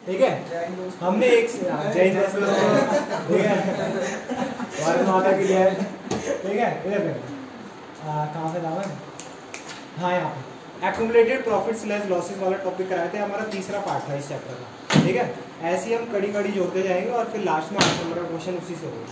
ठीक है। हमने एक जय दोस्तों ठीक है भारत माता की जय, ठीक है। इधर कहाँ से था मैं? हाँ यहाँ पे एक्यूमुलेटेड प्रॉफिट्स लेस लॉसेस वाला टॉपिक कराए थे, हमारा तीसरा पार्ट था इस चैप्टर का, ठीक है। ऐसे ही हम कड़ी कड़ी जोड़ते जाएंगे और फिर लास्ट में 8 नंबर का क्वेश्चन उसी से होगा।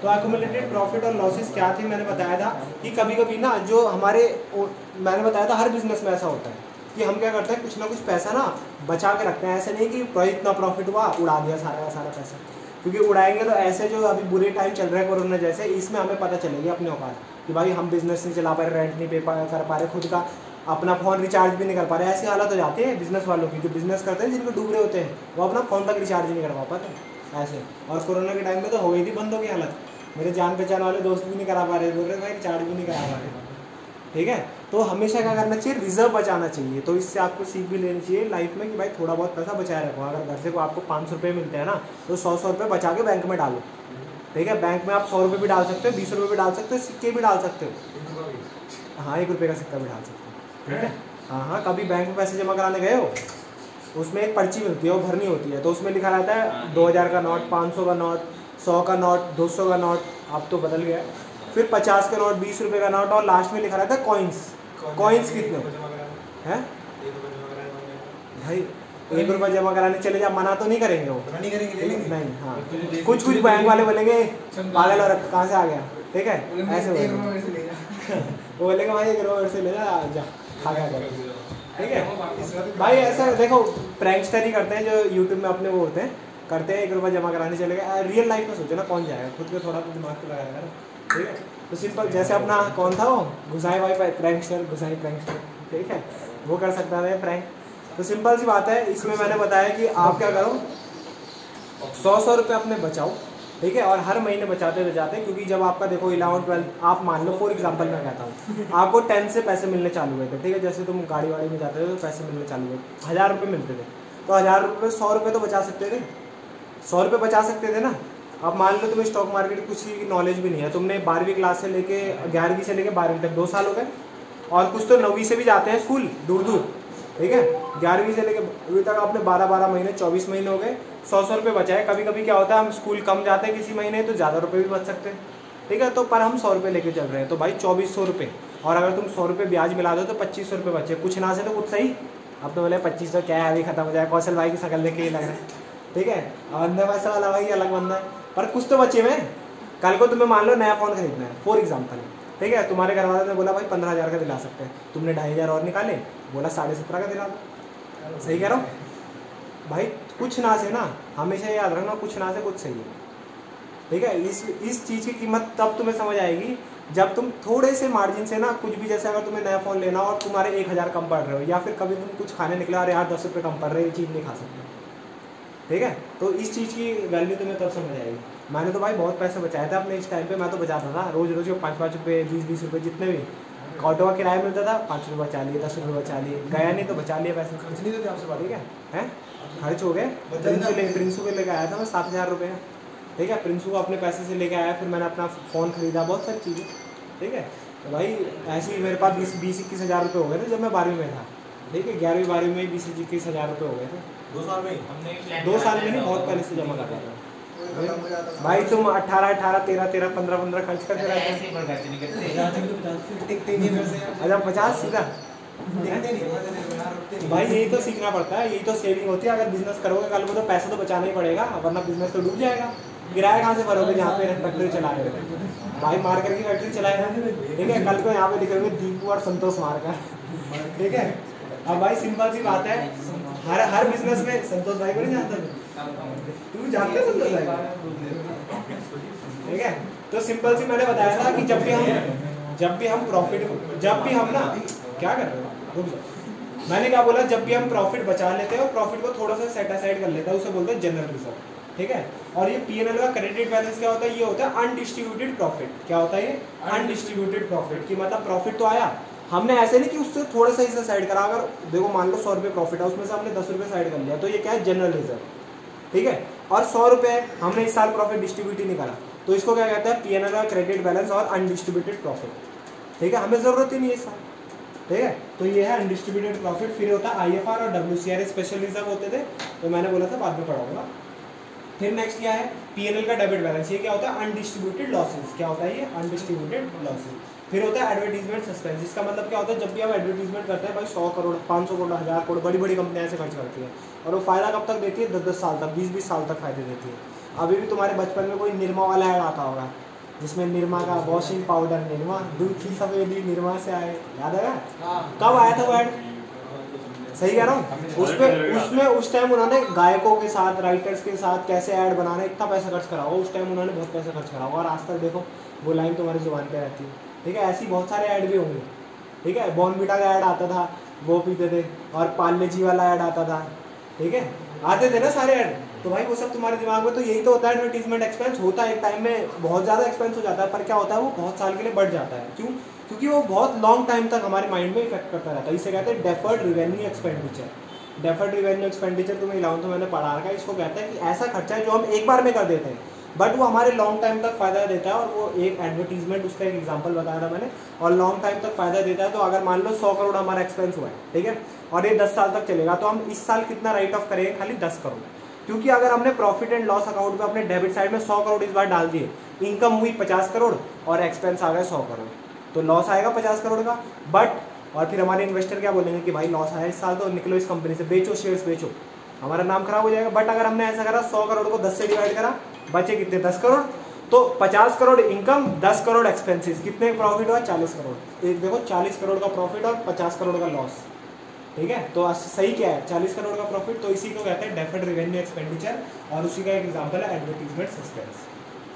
तो एक्यूमुलेटेड प्रॉफिट और लॉसेस क्या थे, मैंने बताया था कि कभी कभी ना जो हमारे, मैंने बताया था हर बिजनेस में ऐसा होता है कि हम क्या करते हैं, कुछ ना कुछ पैसा ना बचा के रखते हैं। ऐसे नहीं कि इतना प्रॉफिट हुआ उड़ा दिया सारा का सारा पैसा, क्योंकि उड़ाएंगे तो ऐसे जो अभी बुरे टाइम चल रहे हैं कोरोना जैसे, इसमें हमें पता चलेगी अपने औकात कि भाई हम बिजनेस नहीं चला पा रहे, रेंट नहीं पे कर पा रहे, खुद का अपना फ़ोन रिचार्ज भी नहीं कर पा रहे। ऐसी हालत हो जाती है बिजनेस वालों की, जो बिजनेस करते हैं जिनको डूब रहे होते हैं, वो अपना फ़ोन तक रिचार्ज नहीं कर पाते ऐसे। और कोरोना के टाइम में तो हो गई थी बंदों की हालत, मेरे जान पहचान वाले दोस्त भी नहीं करा पा रहे, बोल रहे भाई रिचार्ज भी नहीं करा पा रहे, ठीक है। तो हमेशा क्या करना चाहिए, रिजर्व बचाना चाहिए। तो इससे आपको सीख भी लेनी चाहिए लाइफ में कि भाई थोड़ा बहुत पैसा बचाए रखो। अगर घर से को आपको 500 रुपये मिलते हैं ना, तो 100 रुपये बचा के बैंक में डालो, ठीक है। बैंक में आप 100 रुपये भी डाल सकते हो, 20 रुपये भी डाल सकते हो, सिक्के भी डाल सकते हो। हाँ 1 रुपये का सिक्का भी डाल सकते हो, ठीक है। हाँ हाँ, कभी बैंक में पैसे जमा कराने गए हो, उसमें एक पर्ची मिलती है, वो भरनी होती है, तो उसमें लिखा रहता है 2000 का नोट, 500 का नोट, 100 का नोट, 200 का नोट, अब तो बदल गया, फिर 50 का नोट, 20 रुपये का नोट, और लास्ट में लिखा रहता है कॉइन्स। कॉइन्स कितने हैं भाई? 1 रुपये जमा कराने चले जा, मना तो नहीं करेंगे वो, नहीं। हाँ कुछ बैंक वाले बोलेंगे पागल और कहाँ से आ गया, ठीक है, ऐसे वो बोलेंगे भाई 1 रुपये से ले जा खा गया, ठीक है भाई। ऐसा देखो प्रैंकस्टर ही करते हैं जो यूट्यूब में अपने वो होते हैं, करते हैं 1 रुपये जमा कराने चले गए। रियल लाइफ में सोचो ना, कौन जाएगा, खुद को थोड़ा तो दिमाग तो लगाएगा ना, ठीक है। तो सिंपल जैसे अपना कौन था वो घुसाई भाई प्रैंकस्टर, घुसाई प्रैंकस्टर, ठीक है, वो कर सकता है प्रैंक। तो सिंपल सी बात है, इसमें मैंने बताया कि आप क्या करो, 100 रुपये अपने बचाओ, ठीक है। और हर महीने बचाते जाते, क्योंकि जब आपका देखो 11 12 आप मान लो फॉर एग्जांपल मैं कहता हूँ, आपको 10 से पैसे मिलने चालू हुए थे, ठीक है। जैसे तुम गाड़ी वाड़ी में जाते थे तो पैसे मिलने चालू हुए, 1000 रुपये मिलते थे, तो 1000 रुपये 100 रुपये तो बचा सकते थे, 100 रुपये बचा सकते थे ना। अब मान लो तुम्हें स्टॉक मार्केट की कुछ की नॉलेज भी नहीं है, तुमने 12वीं क्लास से लेके 11वीं से लेके 12वीं तक 2 साल हो गए, और कुछ तो 9वीं से भी जाते हैं स्कूल दूर दूर, ठीक है। 11वीं से लेके अभी तक आपने 12 महीने 24 महीने हो गए, 100 रुपये बचाए। कभी कभी क्या होता है, हम स्कूल कम जाते हैं किसी महीने तो ज़्यादा रुपये भी बच सकते हैं, ठीक है। तो पर हम 100 रुपये लेके चल रहे हैं, तो भाई 2400 रुपये, और अगर तुम 100 रुपये ब्याज मिला दो तो 2500 रुपये बचे, कुछ ना से तो कुछ सही। अब तो बोले 2500 क्या है, अभी खत्म हो जाए, कौशल भाई की शक्ल देख के ही लग रहा है, ठीक है। और अंदर पैसा वाला भाई अलग बंदा है, पर कुछ तो बचे में। कल को तुम्हें मान लो नया फ़ोन खरीदना है फॉर एग्जाम्पल, ठीक है, तुम्हारे घर वालों ने बोला भाई 15,000 का दिला सकते हैं, तुमने 2,500 और निकाले, बोला 17.5 का दिला दो, सही कह रहा हूँ भाई। कुछ ना से ना, हमेशा याद रखना, कुछ ना से कुछ सही है, ठीक है। इस चीज़ की कीमत तब तुम्हें समझ आएगी जब तुम थोड़े से मार्जिन से ना कुछ भी, जैसे अगर तुम्हें नया फ़ोन लेना और तुम्हारे 1000 कम पड़ रहे हो, या फिर कभी तुम कुछ खाने निकले और यार 10 रुपये कम पड़ रहे, ये चीज़ नहीं खा सकते, ठीक है। तो इस चीज़ की वैल्यू तुम्हें तब समझ आएगी। मैंने तो भाई बहुत पैसे बचाए थे अपने इस टाइम पे, मैं तो बचाता था रोज़ रोज़ 5-5 रुपये, 20-20 रुपये, जितने भी ऑटो का किराया मिलता था 5 रुपये बचा लिए, 10 रुपये बचा लिए, गया नहीं तो बचा लिए पैसे, खर्च नहीं देते आपसे, ठीक है। हैं खर्च हो गए। प्रिंसू के लेकर आया था मैं 7,000 रुपये, ठीक है। प्रिंसू को अपने पैसे से लेके आया, फिर मैंने अपना फ़ोन खरीदा, बहुत सारी चीज़ें, ठीक है। तो भाई ऐसे ही मेरे पास 20-21 हज़ार रुपये हो गए थे जब मैं 12वीं में था, ठीक है। 11वीं 12वीं में 20-21 हज़ार रुपये हो गए थे, 2 साल में ही, 2 साल में नहीं, बहुत पहले से जमा कर रहा था भाई। तुम 18, 13, 15 खर्च करते रहते हैं। अच्छा 50 सीधा भाई, यही तो सीखना पड़ता है, यही तो सेविंग होती है। अगर बिजनेस करोगे कल को तो पैसा तो बचाना ही पड़ेगा, वरना बिजनेस तो डूब जाएगा। किराया कहाँ से भरोगे जहाँ पे फैक्ट्री चला रहे हो भाई, मार्कर की फैक्ट्री चलाएगा, ठीक है। कल को यहाँ पे लिखे हुए दीपू और संतोष मार्कर, ठीक है। अब भाई सिंपल सी बात है, हर बिजनेस में संतोष भाई को नहीं जानता तू जानते हो संतोष भाई, ठीक है। तो सिंपल सी मैंने बताया था कि जब भी हम प्रॉफिट, जब भी हम ना क्या कर रहे हो, मैंने क्या बोला, जब भी हम प्रॉफिट बचा लेते हैं और प्रॉफिट को थोड़ा सा सेट असाइड कर लेते हैं, उसे बोलते हैं जनरल रिजर्व, ठीक है। और ये P&L का क्रेडिट बैलेंस क्या होता है, ये होता है अनडिस्ट्रीब्यूटेड प्रॉफिट। क्या होता है ये अनडिस्ट्रीब्यूटेड प्रॉफिट, की मतलब प्रॉफिट तो आया, हमने ऐसे नहीं कि उससे थोड़ा सा हिस्सा साइड करा। अगर देखो मान लो 100 रुपये प्रॉफिट है, उसमें से हमने 10 रुपये साइड कर लिया, तो ये क्या है जनरल रिजर्व, ठीक है। और 100 रुपये हमने इस साल प्रॉफिट डिस्ट्रीब्यूट ही नहीं करा, तो इसको क्या कहते हैं P&L का क्रेडिट बैलेंस और अनडिस्ट्रीब्यूटेड प्रॉफिट, ठीक है। हमें जरूरत ही नहीं है इस साल, ठीक है। तो ये है अनडिस्ट्रीब्यूटेड प्रॉफिट। फिर होता है IFR और WCR, स्पेशल रिजर्व होते थे, तो मैंने बोला था बाद में पढ़ाऊंगा। फिर नेक्स्ट क्या है, PNL का डेबिट बैलेंस। ये क्या होता है, अनडिस्ट्रीब्यूटेड लॉसेज। क्या होता है ये, अनडिस्ट्रीब्यूटेड लॉसेज। फिर होता है एडवर्टीजमेंट सस्पेंस। इसका मतलब क्या होता है, जब भी हम एडवर्टीजमेंट करते हैं भाई 100 करोड़ 500 करोड़ 1000 करोड़ बड़ी बड़ी कंपनियां ऐसे खर्च करती है, और वो फायदा कब तक देती है, 10-10 साल तक, 20-20 साल तक फायदे देती है। अभी भी तुम्हारे बचपन में कोई निरमा वाला ऐड आता होगा, जिसमें निरमा का वॉशिंग पाउडर निरमा, दूध की सफेदी निरमा से आए, याद है? कब आया था वो ऐड? सही कह रहा हूँ। उसमें उस टाइम उन्होंने गायकों के साथ, राइटर्स के साथ कैसे ऐड बनाना, इतना पैसा खर्च करा होगा उस टाइम, उन्होंने बहुत पैसा खर्च करा होगा, और आज तक देखो वो लाइन तुम्हारी जुबान पे रहती है। ठीक है, ऐसी बहुत सारे ऐड भी होंगे। ठीक है, बॉर्नविटा का ऐड आता था, वो पीते थे, और पार्ले जी वाला ऐड आता था। ठीक है, आते थे ना सारे ऐड, तो भाई वो सब तुम्हारे दिमाग में, तो यही तो होता है एडवर्टीजमेंट एक्सपेंस। होता है एक टाइम में बहुत ज़्यादा एक्सपेंस हो जाता है, पर क्या होता है वो बहुत साल के लिए बढ़ जाता है। क्यों? क्योंकि वो बहुत लॉन्ग टाइम तक हमारे माइंड में इफेक्ट करता रहता है। इसे कहते हैं deferred revenue expenditure. Deferred revenue expenditure तुम्हें 11th में मैंने पढ़ा रखा है। इसको कहते हैं कि ऐसा खर्चा है जो हम एक बार में कर देते हैं, बट वो हमारे लॉन्ग टाइम तक फायदा देता है। और वो एक एडवर्टीजमेंट, उसका एक एग्जांपल बताया था मैंने, और लॉन्ग टाइम तक फायदा देता है। तो अगर मान लो 100 करोड़ हमारा एक्सपेंस हुआ है, ठीक है, और ये 10 साल तक चलेगा, तो हम इस साल कितना राइट ऑफ करेंगे, खाली 10 करोड़। क्योंकि अगर हमने प्रॉफिट एंड लॉस अकाउंट में अपने डेबिट साइड में 100 करोड़ इस बार डाल दिए, इनकम हुई 50 करोड़ और एक्सपेंस आ गए 100 करोड़, तो लॉस आएगा 50 करोड़ का। बट और फिर हमारे इन्वेस्टर क्या बोलेंगे कि भाई लॉस आया इस साल, तो निकलो इस कंपनी से, बेचो शेयर्स बेचो, हमारा नाम खराब हो जाएगा। बट अगर हमने ऐसा करा, 100 करोड़ को 10 से डिवाइड करा, बचे कितने, 10 करोड़, तो 50 करोड़ इनकम, 10 करोड़ एक्सपेंसेस, कितने प्रॉफिट हुआ, 40 करोड़। एक देखो 40 करोड़ का प्रॉफिट और 50 करोड़ का लॉस। ठीक है, तो सही क्या है, 40 करोड़ का प्रॉफिट। तो इसी को कहते हैं डेफर्ड रेवेन्यू एक्सपेंडिचर, और उसी का एक एग्जांपल है एडवर्टीजमेंट सस्पेंस।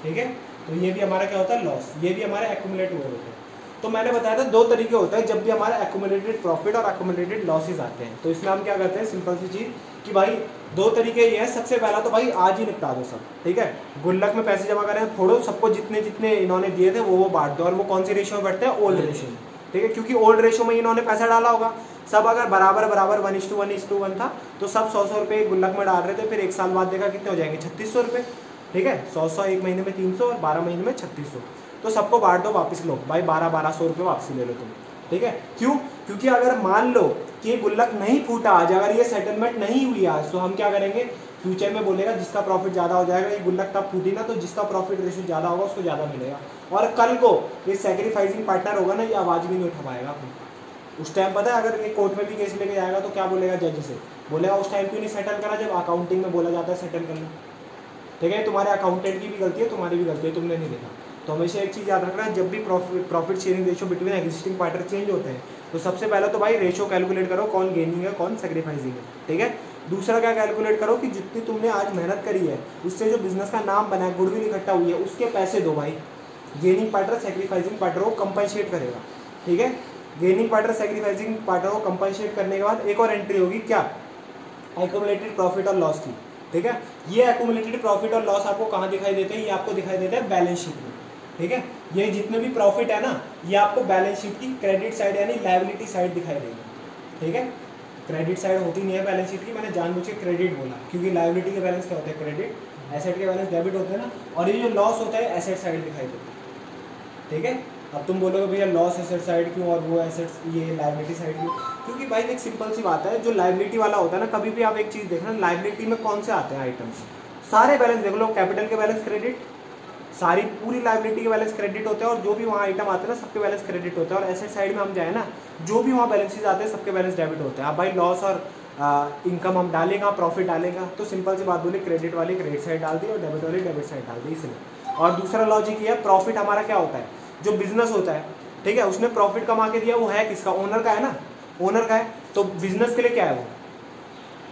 ठीक है, तो ये भी हमारा क्या होता है, लॉस। ये भी हमारे एक्यूमुलेट हुए होते हैं। तो मैंने बताया था 2 तरीके होते हैं जब भी हमारे एक्यूमुलेटेड प्रॉफिट और एक्यूमुलेटेड लॉसेज आते हैं। तो इसमें हम क्या करते हैं, सिंपल सी चीज कि भाई 2 तरीके ये है। सबसे पहला तो भाई आज ही निपटा दो सब। ठीक है, गुल्लक में पैसे जमा करें, फोड़ो, सबको जितने जितने इन्होंने दिए थे वो बांट दो। और वो कौन सी रेशियो में बैठते हैं, ओल्ड रेशियो। ठीक है, क्योंकि ओल्ड रेशियो में इन्होंने पैसा डाला होगा, सब अगर बराबर 1:1 था, तो सब 100-100 रुपये गुल्लक में डाल रहे थे। फिर एक साल बाद देखा कितने हो जाएंगे, 3600 रुपये। ठीक है, 100 एक महीने में 300 और 12 महीने में 3600। तो सबको बांट दो, वापस लो भाई 1200 रुपये वापसी ले लो तुम। ठीक है, क्यों? क्योंकि अगर मान लो कि ये गुल्लक नहीं फूटा आज, अगर ये सेटलमेंट नहीं हुई आज, तो हम क्या करेंगे, फ्यूचर में बोलेगा जिसका प्रॉफिट ज़्यादा हो जाएगा, ये गुल्लक तब फूटी ना, तो जिसका प्रॉफिट रेशियो ज़्यादा होगा उसको ज़्यादा मिलेगा। और कल को ये सैक्रिफाइसिंग पार्टनर होगा ना, ये आवाज़ भी नहीं उठा पाएगा अपनी। उस टाइम पता है, अगर ये कोर्ट में भी केस लेके जाएगा तो क्या बोलेगा जज से, बोलेगा उस टाइम क्यों नहीं सेटल करा, जब अकाउंटिंग में बोला जाता है सेटल करना। ठीक है, तुम्हारे अकाउंटेंट की भी गलती है, तुम्हारी भी गलती है, तुमने नहीं देखा। तो हमेशा एक चीज़ याद रखना है, जब भी profit sharing ratio between existing partner change होते हैं, तो सबसे पहले तो भाई रेशियो कैलकुलेट करो, कौन गेनिंग है कौन सेक्रीफाइसिंग है। ठीक है, दूसरा क्या कैलकुलेट करो कि जितनी तुमने आज मेहनत करी है, उससे जो बिजनेस का नाम बना है, गुडविल इकट्ठा हुई है, उसके पैसे दो भाई। गेनिंग पार्टनर सेक्रीफाइसिंग पार्टनर को कंपनसेट करेगा। ठीक है, गेनिंग पार्टनर सेक्रीफाइसिंग पार्टनर को कंपनसेट करने के बाद एक और एंट्री होगी, क्या, एक्यूमुलेटेड प्रॉफिट और लॉस की। ठीक है, ये एक्यूमुलेटेड प्रॉफिट और लॉस आपको कहाँ दिखाई देते हैं, ये आपको दिखाई देते हैं बैलेंस शीट में। ठीक है, ये जितने भी प्रॉफिट है ना, ये आपको बैलेंस शीट की क्रेडिट साइड यानी लायबिलिटी साइड दिखाई देगी। ठीक है, क्रेडिट साइड होती नहीं है बैलेंस शीट की, मैंने जानबूझ के क्रेडिट बोला, क्योंकि लायबिलिटी के बैलेंस क्या होते हैं, क्रेडिट, एसेट के बैलेंस डेबिट होते हैं ना, और ये जो लॉस होता है एसेट साइड दिखाई देती है। ठीक है, अब तुम बोलोगे भैया लॉस एसेट साइड क्यों और वो एसेट्स ये लायबिलिटी साइड क्यों, क्योंकि भाई एक सिंपल सी बात है, जो लायबिलिटी वाला होता है ना, कभी भी आप एक चीज़ देखना, लायबिलिटी में कौन से आते हैं आइटम्स, सारे बैलेंस देख लो, कैपिटल के बैलेंस क्रेडिट, सारी पूरी लायबिलिटी के बैलेंस क्रेडिट होते हैं, और जो भी वहाँ आइटम आते हैं ना सबके बैलेंस क्रेडिट होते हैं। और एसेट साइड में हम जाए ना, जो भी वहाँ बैलेंसेज आते हैं सबके बैलेंस डेबिट होते हैं। अब भाई लॉस और इनकम हम डालेगा, प्रॉफिट डालेगा, तो सिंपल सी बात बोली, क्रेडिट वाली क्रेडिट साइड डाल दी और डेबिट वाली डेबिट साइड डाल दी, इसलिए। और दूसरा लॉजिक ये है, प्रॉफिट हमारा क्या होता है, जो बिजनेस होता है, ठीक है, उसने प्रॉफिट कमा के दिया, वो है किसका, ओनर का है ना, ओनर का है, तो बिजनेस के लिए क्या है वो,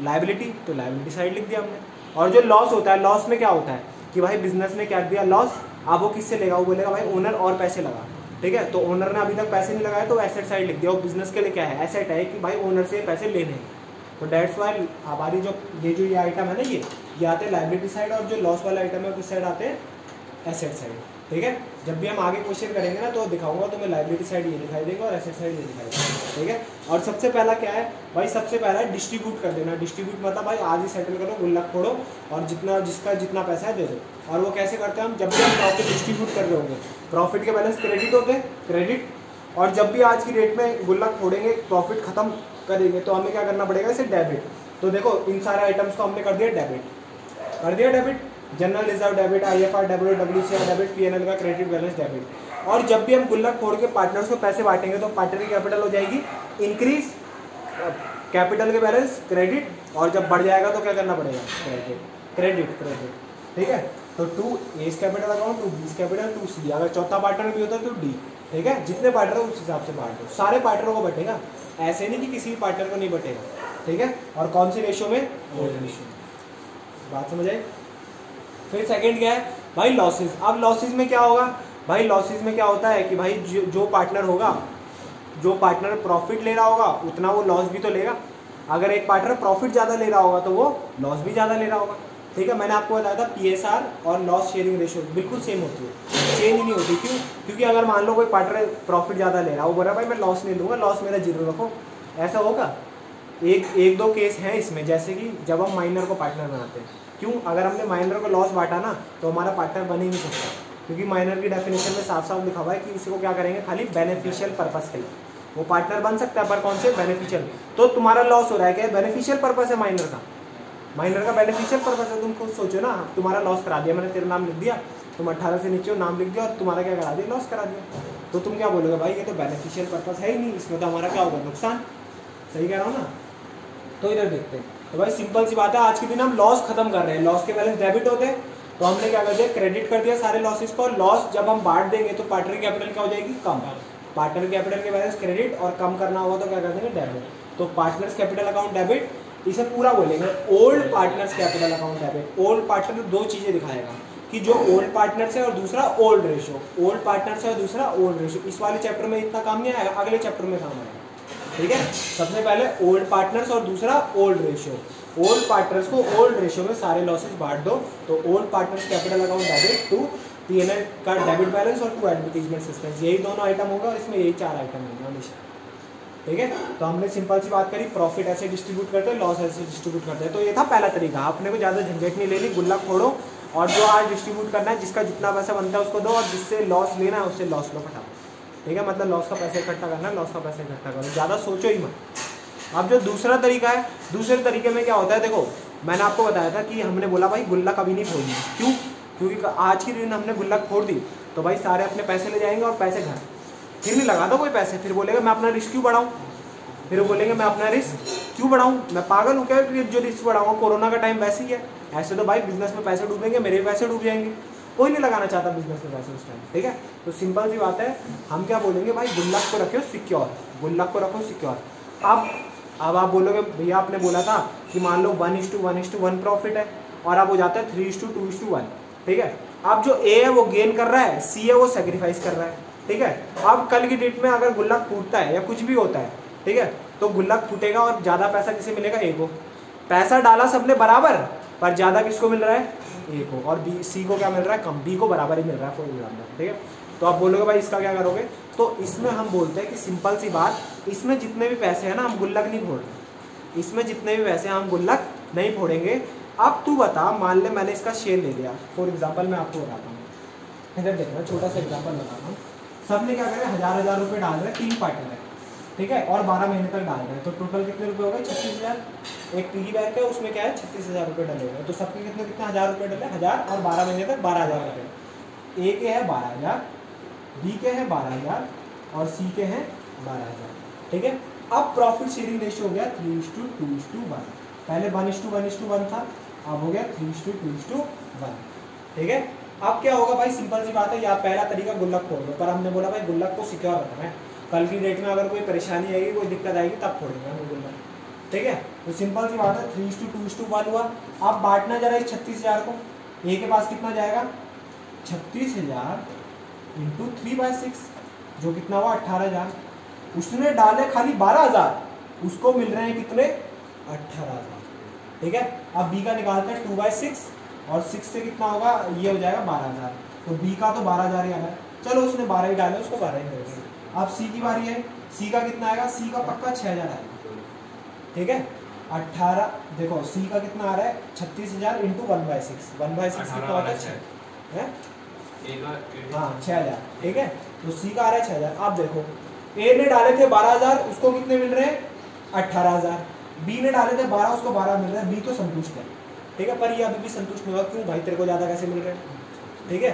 लायबिलिटी, तो लायबिलिटी साइड लिख दिया हमने। और जो लॉस होता है, लॉस में क्या होता है कि भाई बिजनेस ने क्या दिया, लॉस, अब वो किससे लेगा, वो बोलेगा भाई ओनर और पैसे लगा। ठीक है, तो ओनर ने अभी तक पैसे नहीं लगाए, तो एसेट साइड लिख दिया। वो बिजनेस के लिए क्या है, एसेट है कि भाई ओनर से पैसे लेने हैं। तो डेट्स वाई हमारी जो ये आइटम है ना, ये आते हैं लायबिलिटी साइड, और जो लॉस वाला आइटम है किस साइड आते हैं, एसेट साइड। ठीक है, जब भी हम आगे क्वेश्चन करेंगे ना, तो दिखाऊंगा तुम्हें लायबिलिटी साइड ये दिखाई देगा और एसेट साइड ये दिखाई देगा। ठीक है, और सबसे पहला क्या है भाई, सबसे पहला डिस्ट्रीब्यूट कर देना। डिस्ट्रीब्यूट मतलब भाई आज ही सेटल करो, गुल्लक फोड़ो और जितना जिसका जितना पैसा है दे दो। और वो कैसे करते हैं हम, जब भी हम प्रॉफिट डिस्ट्रीब्यूट कर रहे होंगे, प्रॉफिट के बैलेंस क्रेडिट होते हैं, क्रेडिट, और जब भी आज की डेट में गुल्लक फोड़ेंगे, प्रॉफिट खत्म करेंगे, तो हमें क्या करना पड़ेगा, इसे डेबिट। तो देखो इन सारे आइटम्स को हमने कर दिया डेबिट, कर दिया debit, general reserve debit, IFR debit, WCR debit, PNL का क्रेडिट बैलेंस डेबिट। और जब भी हम गुल्लक फोड़ के पार्टनर्स को पैसे बांटेंगे तो पार्टनर की कैपिटल हो जाएगी इंक्रीज, कैपिटल के बैलेंस क्रेडिट, और जब बढ़ जाएगा तो क्या करना पड़ेगा, क्रेडिट क्रेडिट क्रेडिट। ठीक है, तो 2 एज कैपिटल अकाउंट, 2 बीस कैपिटल, 2 C, अगर चौथा पार्टनर भी होता है तो D। ठीक है, जितने पार्टनर उस हिसाब से बांट दो, सारे पार्टनरों को बटेगा, ऐसे नहीं कि किसी भी पार्टनर को नहीं बटेगा। ठीक है, और कौन सी रेशियो में, ओल्ड रेशियो। बात समझ आई। फिर सेकंड क्या है भाई, लॉसेस। अब लॉसेस में क्या होगा भाई, लॉसेस में क्या होता है कि भाई जो पार्टनर होगा, जो पार्टनर प्रॉफिट ले रहा होगा उतना वो लॉस भी तो लेगा। अगर एक पार्टनर प्रॉफिट ज़्यादा ले रहा होगा तो वो लॉस भी ज़्यादा ले रहा होगा। ठीक है, मैंने आपको बताया था PSR और लॉस शेयरिंग रेशियो बिल्कुल सेम होती है, चेंज नहीं होती। क्यों? क्योंकि अगर मान लो कोई पार्टनर प्रॉफिट ज़्यादा ले रहा है, वो बोल रहा है भाई मैं लॉस नहीं लूँगा, लॉस मेरा जीरो रखो, ऐसा होगा? एक दो केस हैं इसमें, जैसे कि जब हम माइनर को पार्टनर बनाते हैं। क्यों? अगर हमने माइनर को लॉस बांटा ना तो हमारा पार्टनर बन ही नहीं सकता, क्योंकि माइनर की डेफिनेशन में साफ साफ लिखा हुआ है कि इसी को क्या करेंगे, खाली बेनिफिशियल पर्पस के लिए। वो पार्टनर बन सकता है पर कौन से, बेनिफिशियल। तो तुम्हारा लॉस हो रहा है क्या, बेनिफिशियल पर्पस है माइनर का, माइनर का बेनिफिशियल पर्पस है। तुम खुद सोचो ना, तुम्हारा लॉस करा दिया मैंने, तेरा नाम लिख दिया, तुम 18 से नीचे नाम लिख दिया और तुम्हारा क्या करा दिया, लॉस करा दिया। तो तुम क्या बोलोगे, भाई ये तो बेनिफिशियल पर्पस है ही नहीं, इसमें तो हमारा क्या होगा, नुकसान। सही कह रहा हूँ ना? तो इधर देखते हैं। तो भाई सिंपल सी बात है, आज के दिन हम लॉस खत्म कर रहे हैं, लॉस के बैलेंस डेबिट होते हैं, तो हमने क्या कर दिया, क्रेडिट कर दिया सारे लॉसेस को। लॉस जब हम बांट देंगे तो पार्टनर कैपिटल क्या हो जाएगी, कम। पार्टनर कैपिटल के बैलेंस क्रेडिट, और कम करना होगा तो क्या कर देंगे, डेबिट। तो पार्टनर्स कैपिटल अकाउंट डेबिट, इसे पूरा बोलेंगे old partners capital account debit. Old partner दो चीजें दिखाएगा कि जो ओल्ड पार्टनर्स है और दूसरा ओल्ड रेशियो, ओल्ड पार्टनर्स है और दूसरा ओल्ड रेशियो। इस वाले चैप्टर में इतना काम नहीं आएगा, अगले चैप्टर में काम आएगा। ठीक है, सबसे पहले ओल्ड पार्टनर्स और दूसरा ओल्ड रेशियो। ओल्ड पार्टनर्स को ओल्ड रेशियो में सारे लॉसेस बांट दो, तो old partners capital account debit, 2 PNL का डेबिट बैलेंस और 2 एडवर्टीजमेंट सिस्टम्स, यही दोनों आइटम होगा, और इसमें यही 4 आइटम होंगे हमेशा। ठीक है, तो हमने सिंपल सी बात करी, प्रॉफिट ऐसे डिस्ट्रीब्यूट करते हैं, लॉस ऐसे डिस्ट्रीब्यूट करते हैं। तो ये था पहला तरीका, आपने को ज़्यादा झंझट नहीं लेनी, गुल्लक फोड़ो और जो आज डिस्ट्रीब्यूट करना है, जिसका जितना पैसा बनता है उसको दो, और जिससे लॉस लेना है उससे लॉस लो फटाफट। ठीक है, मतलब लॉस का पैसा इकट्ठा करना है, लॉस का पैसा इकट्ठा करो, ज़्यादा सोचो ही मत। अब जो दूसरा तरीका है, दूसरे तरीके में क्या होता है, देखो मैंने आपको बताया था कि हमने बोला भाई गुल्लक अभी नहीं फोड़नी। क्यों? क्योंकि आज के दिन हमने गुल्लक फोड़ दी तो भाई सारे अपने पैसे ले जाएंगे और पैसे घर, फिर नहीं लगा दो कोई पैसे, फिर बोलेगा मैं अपना रिस्क क्यों बढ़ाऊँ, फिर बोलेंगे मैं अपना रिस्क क्यों बढ़ाऊँ, मैं पागल हूँ क्या जो रिस्क बढ़ाऊँगा, कोरोना का टाइम वैसे ही है, ऐसे तो भाई बिजनेस में पैसे डूबेंगे, मेरे भी पैसे डूब जाएंगे, कोई नहीं लगाना चाहता बिजनेस में पैसे उस टाइम। ठीक है, तो सिंपल सी बात है, हम क्या बोलेंगे भाई गुल्लक को रखो सिक्योर, गुल्लक को रखो सिक्योर। अब आप बोलोगे भैया आपने बोला था कि मान लो 1:1 प्रॉफिट है और अब हो जाता है 3:2:1। ठीक है, अब जो ए है वो गेन कर रहा है, सी है वो सेक्रीफाइस कर रहा है। ठीक है, अब कल की डेट में अगर गुल्लक फूटता है या कुछ भी होता है, ठीक है, तो गुल्लक फूटेगा और ज़्यादा पैसा किसे मिलेगा, ए को। पैसा डाला सबने बराबर, पर ज़्यादा किसको मिल रहा है, ए को, और बी सी को क्या मिल रहा है, कम, बी को बराबर ही मिल रहा है फॉर एग्जाम्पल। ठीक है, तो आप बोलोगे भाई इसका क्या करोगे, तो इसमें हम बोलते हैं कि सिंपल सी बात, इसमें जितने भी पैसे हैं ना हम गुल्लक नहीं फोड़ रहे, इसमें जितने भी पैसे हैं हम गुल्लक नहीं फोड़ेंगे। अब तू बता, मान ले मैंने इसका शेयर ले लिया, फॉर एग्जाम्पल मैं आपको बताता हूँ, इधर देखना छोटा सा एग्जाम्पल बताता हूँ। सबने क्या करें, 1000 रुपये डाल रहे हैं, 3 पार्टनर है, ठीक है, और 12 महीने तक डाल रहे हैं, तो टोटल कितने रुपये हो गए, 36,000। एक पिगी बैंक है उसमें क्या है 36,000 रुपये डले हुए, तो सबके कितने कितने 1000 रुपये डले, 1000 और 12 महीने तक 12,000 रुपये। ए के है 12,000, बी के हैं 12,000 और सी के हैं 12,000। ठीक है, अब प्रॉफिट शेयरिंग रेशियो हो गया 3:2:1। पहले 1:1 था, अब हो गया 3:2:1। ठीक है, अब क्या होगा भाई, सिंपल सी बात है, या पहला तरीका गुल्लक फोड़ दो, पर हमने बोला भाई गुल्लक को सिक्योर रखना है, कल की डेट में अगर कोई परेशानी आएगी, कोई दिक्कत आएगी तब फोड़ेंगे हम गुल्लक। ठीक है, तो सिंपल सी बात है, 3:2:1 हुआ। अब बांटना जरा इस 36,000 को, ए के पास कितना जाएगा, 36,000 इंटू 3/6, जो कितना हुआ 18,000। उसने डाले खाली 12,000, उसको मिल रहे हैं कितने, 18,000। ठीक है, अब बी का निकालते हैं 2/6, और 6 से कितना होगा, ये हो जाएगा 12,000, तो बी का तो 12,000 ही आ रहा है, चलो उसने 12 ही डाले, उसको 12 ही मिलेगा। अब सी की बारी है, सी का कितना आएगा, सी का पक्का 6,000 आएगा। ठीक है, 18, देखो सी का कितना आ रहा है, 36,000 इंटू 1/6, 1/6 कितना होता है 6, हाँ 6,000। ठीक है, तो सी का आ रहा है 6,000। आप देखो ए ने डाले थे 12,000, उसको कितने मिल रहे हैं 18,000। बी ने डाले थे 12, उसको 12 मिल रहा है। बी तो संतुष्ट है, ठीक है, पर ये अभी भी संतुष्ट नहीं हुआ। क्यों भाई, तेरे को ज्यादा कैसे मिल रहे हैं, ठीक है,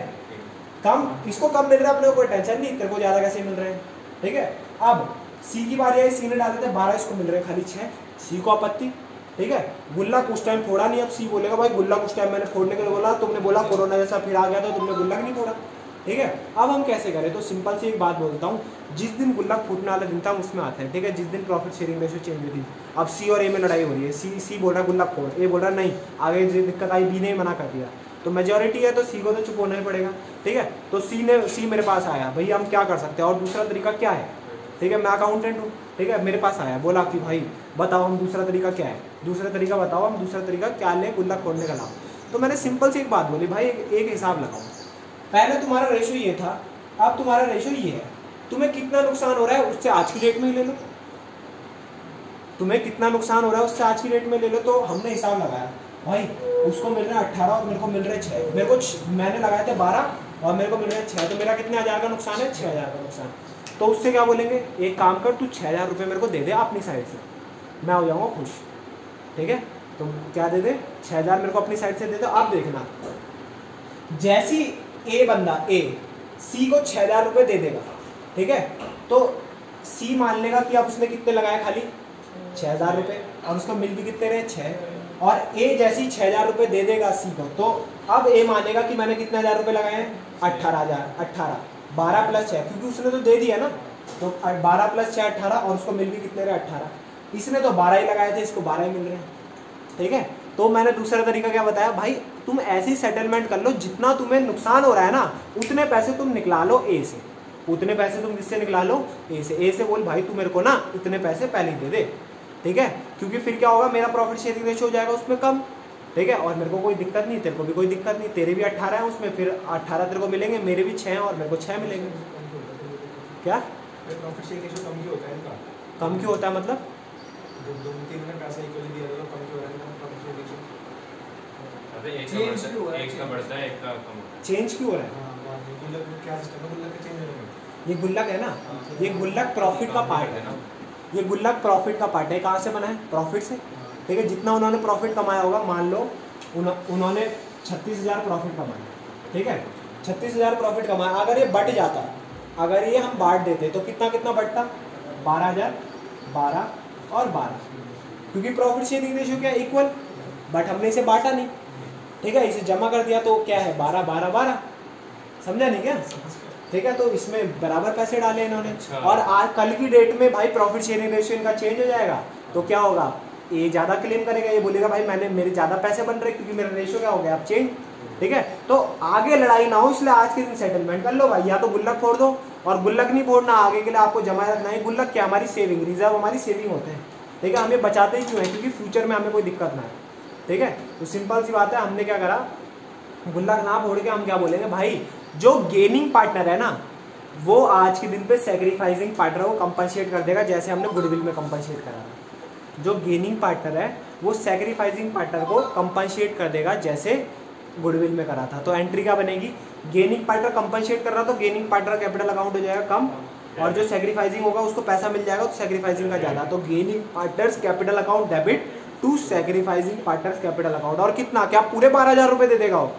कम, इसको कम मिल रहा है, अपने को कोई टेंशन नहीं, तेरे को ज्यादा कैसे मिल रहे हैं, ठीक है। अब सी की बारी आई, सी ने डाले थे 12, इसको मिल रहे हैं खाली 6, सी को आपत्ति, ठीक है। गुल्लक उस टाइम फोड़ा नहीं, अब सी बोलेगा भाई गुल्लक उस टाइम मैंने फोड़ने के लिए बोला, तुमने बोला कोरोना जैसा फिर आ गया तो तुमने गुल्लक नहीं फोड़ा, ठीक है। अब हम कैसे करें, तो सिंपल सी एक बात बोलता हूँ, जिस दिन गुल्लक फूटने वाला दिन था उसमें आते हैं, ठीक है, जिस दिन प्रॉफिट शेयरिंग रेशियो चेंज हुई थी। अब सी और ए में लड़ाई हो रही है, सी बोल रहा है गुल्लक फोड़, ए बोल रहा नहीं, आगे जो दिक्कत आई बी ने मना कर दिया, तो मेजोरिटी है तो सी को तो चुप होना ही पड़ेगा, ठीक है। तो सी मेरे पास आया, भैया हम क्या कर सकते हैं, और दूसरा तरीका क्या है, ठीक है, मैं अकाउंटेंट हूँ, ठीक है, मेरे पास आया, बोला कि भाई बताओ हम दूसरा तरीका क्या है, दूसरा तरीका बताओ, हम दूसरा तरीका क्या ले गुल्लक फोड़ने का लाभ। तो मैंने सिंपल सी एक बात बोली, भाई एक हिसाब लगाओ, पहले तुम्हारा रेशियो ये था, अब तुम्हारा रेशियो ये है, तुम्हें कितना नुकसान हो रहा है उससे आज की डेट में ही ले लो, तुम्हें कितना नुकसान हो रहा है उससे आज की डेट में ले लो। तो हमने हिसाब लगाया, भाई उसको मिल रहा है 18 और मेरे को मिल रहा है 6, मेरे को मैंने लगाए थे 12 और मेरे को मिल रहा है 6, तो मेरा कितने हज़ार का नुकसान है, 6,000 का नुकसान। तो उससे क्या बोलेंगे, एक काम कर तू 6,000 रुपये मेरे को दे दे अपनी साइड से, मैं हो जाऊँगा खुश, ठीक है। तो क्या दे दे, 6,000 मेरे को अपनी साइड से दे दो। आप देखना, जैसी ए बंदा ए सी को 6,000 रुपये दे देगा, ठीक है, तो सी मान लेगा कि अब उसने कितने लगाए, खाली 6,000 रुपये, और उसको मिल भी कितने रहे 6, और ए जैसी 6,000 रुपये दे देगा सी को, तो अब ए मानेगा कि मैंने कितने हज़ार रुपये लगाए हैं, 18,000, 18, 12 प्लस 6, क्योंकि उसने तो दे दिया ना, तो 12 प्लस 6 18, और उसको मिल भी कितने रहे 18, इसने तो 12 ही लगाए थे, इसको 12 ही मिल रहे हैं, ठीक है। तो मैंने दूसरा तरीका क्या बताया, भाई तुम ऐसी सेटलमेंट कर लो, जितना तुम्हें नुकसान हो रहा है ना उतने पैसे तुम निकला लो ए से, उतने पैसे तुम किससे निकला लो, ए से बोल भाई तू मेरे को ना इतने पैसे पहले दे दे, ठीक है, क्योंकि फिर क्या होगा, मेरा प्रॉफिट शेयरिंग रेशियो हो जाएगा उसमें कम, ठीक है, और मेरे को कोई दिक्कत नहीं, तेरे को भी कोई दिक्कत नहीं, तेरे भी 18 है उसमें, फिर 18 तेरे को मिलेंगे, मेरे भी 6 और मेरे को 6 मिलेंगे। क्या प्रॉफिट शेयरिंग रेशियो कम क्यों होता है इनका, कम क्यों होता है, मतलब दो तीन ने पैसा इक्वली दिया तो कम क्यों हो रहा है प्रॉफिट शेयरिंग रेशियो, अबे एक का बढ़ता है, एक का कम होता है, चेंज क्यों हो रहा है, हां गुल्लक क्या सिस्टम है, गुल्लक का चेंज होने में, ये गुल्लक है ना, ये गुल्लक प्रॉफिट का पार्ट है ना, ये गुल्लक प्रॉफिट का पार्ट है, कहाँ से बना है, प्रॉफिट से, ठीक है। जितना उन्होंने प्रॉफिट कमाया होगा, मान लो उन्होंने 36,000 प्रॉफिट कमाया, ठीक है, 36,000 प्रॉफिट कमाया, अगर ये बट जाता, अगर ये हम बांट देते तो कितना कितना बढ़ता, 12,000, 12 और 12, क्योंकि प्रॉफिट शेयरिंग रेशियो क्या है, इक्वल, बट हमने इसे बांटा नहीं, ठीक है, इसे जमा कर दिया तो क्या है 12 12 12, समझा नहीं क्या, ठीक है। तो इसमें बराबर पैसे डाले इन्होंने, और आज कल की डेट में भाई प्रॉफिट शेयरिंग रेशियो इनका चेंज हो जाएगा, तो क्या होगा, ये ज़्यादा क्लेम करेगा, ये बोलेगा भाई मेरे ज़्यादा पैसे बन रहे क्योंकि मेरा रेशियो क्या हो गया अब चेंज, ठीक है। तो आगे लड़ाई ना हो, इसलिए आज के दिन सेटलमेंट कर लो भाई, या तो गुल्लक फोड़ दो, और गुल्लक नहीं फोड़ना, आगे के लिए आपको जमा रखना है। गुल्लक क्या, हमारी सेविंग रिजर्व, हमारी सेविंग होते हैं, ठीक है, हमें बचाते ही क्यों है, क्योंकि फ्यूचर में हमें कोई दिक्कत ना है, ठीक है। तो सिंपल सी बात है, हमने क्या करा, गुल्लक ना फोड़ के हम क्या बोलेंगे, भाई जो गेनिंग पार्टनर है ना वो आज के दिन पे सैक्रिफाइसिंग पार्टनर को कंपनसेट कर देगा, जैसे हमने गुडविल में कंपनसेट करा था। जो गेनिंग पार्टनर है वो सैक्रिफाइसिंग पार्टनर को कंपनसेट कर देगा, जैसे गुडविल में करा था। तो एंट्री क्या बनेगी, गेनिंग पार्टनर कंपनसेट कर रहा तो गेनिंग पार्टनर कैपिटल अकाउंट हो जाएगा कम, और जो सैक्रिफाइसिंग होगा उसको पैसा मिल जाएगा तो सैक्रिफाइसिंग का ज़्यादा। तो gaining partners capital account debit to sacrificing partners capital account. और कितना, क्या पूरे 12,000 रुपये दे देगा वो,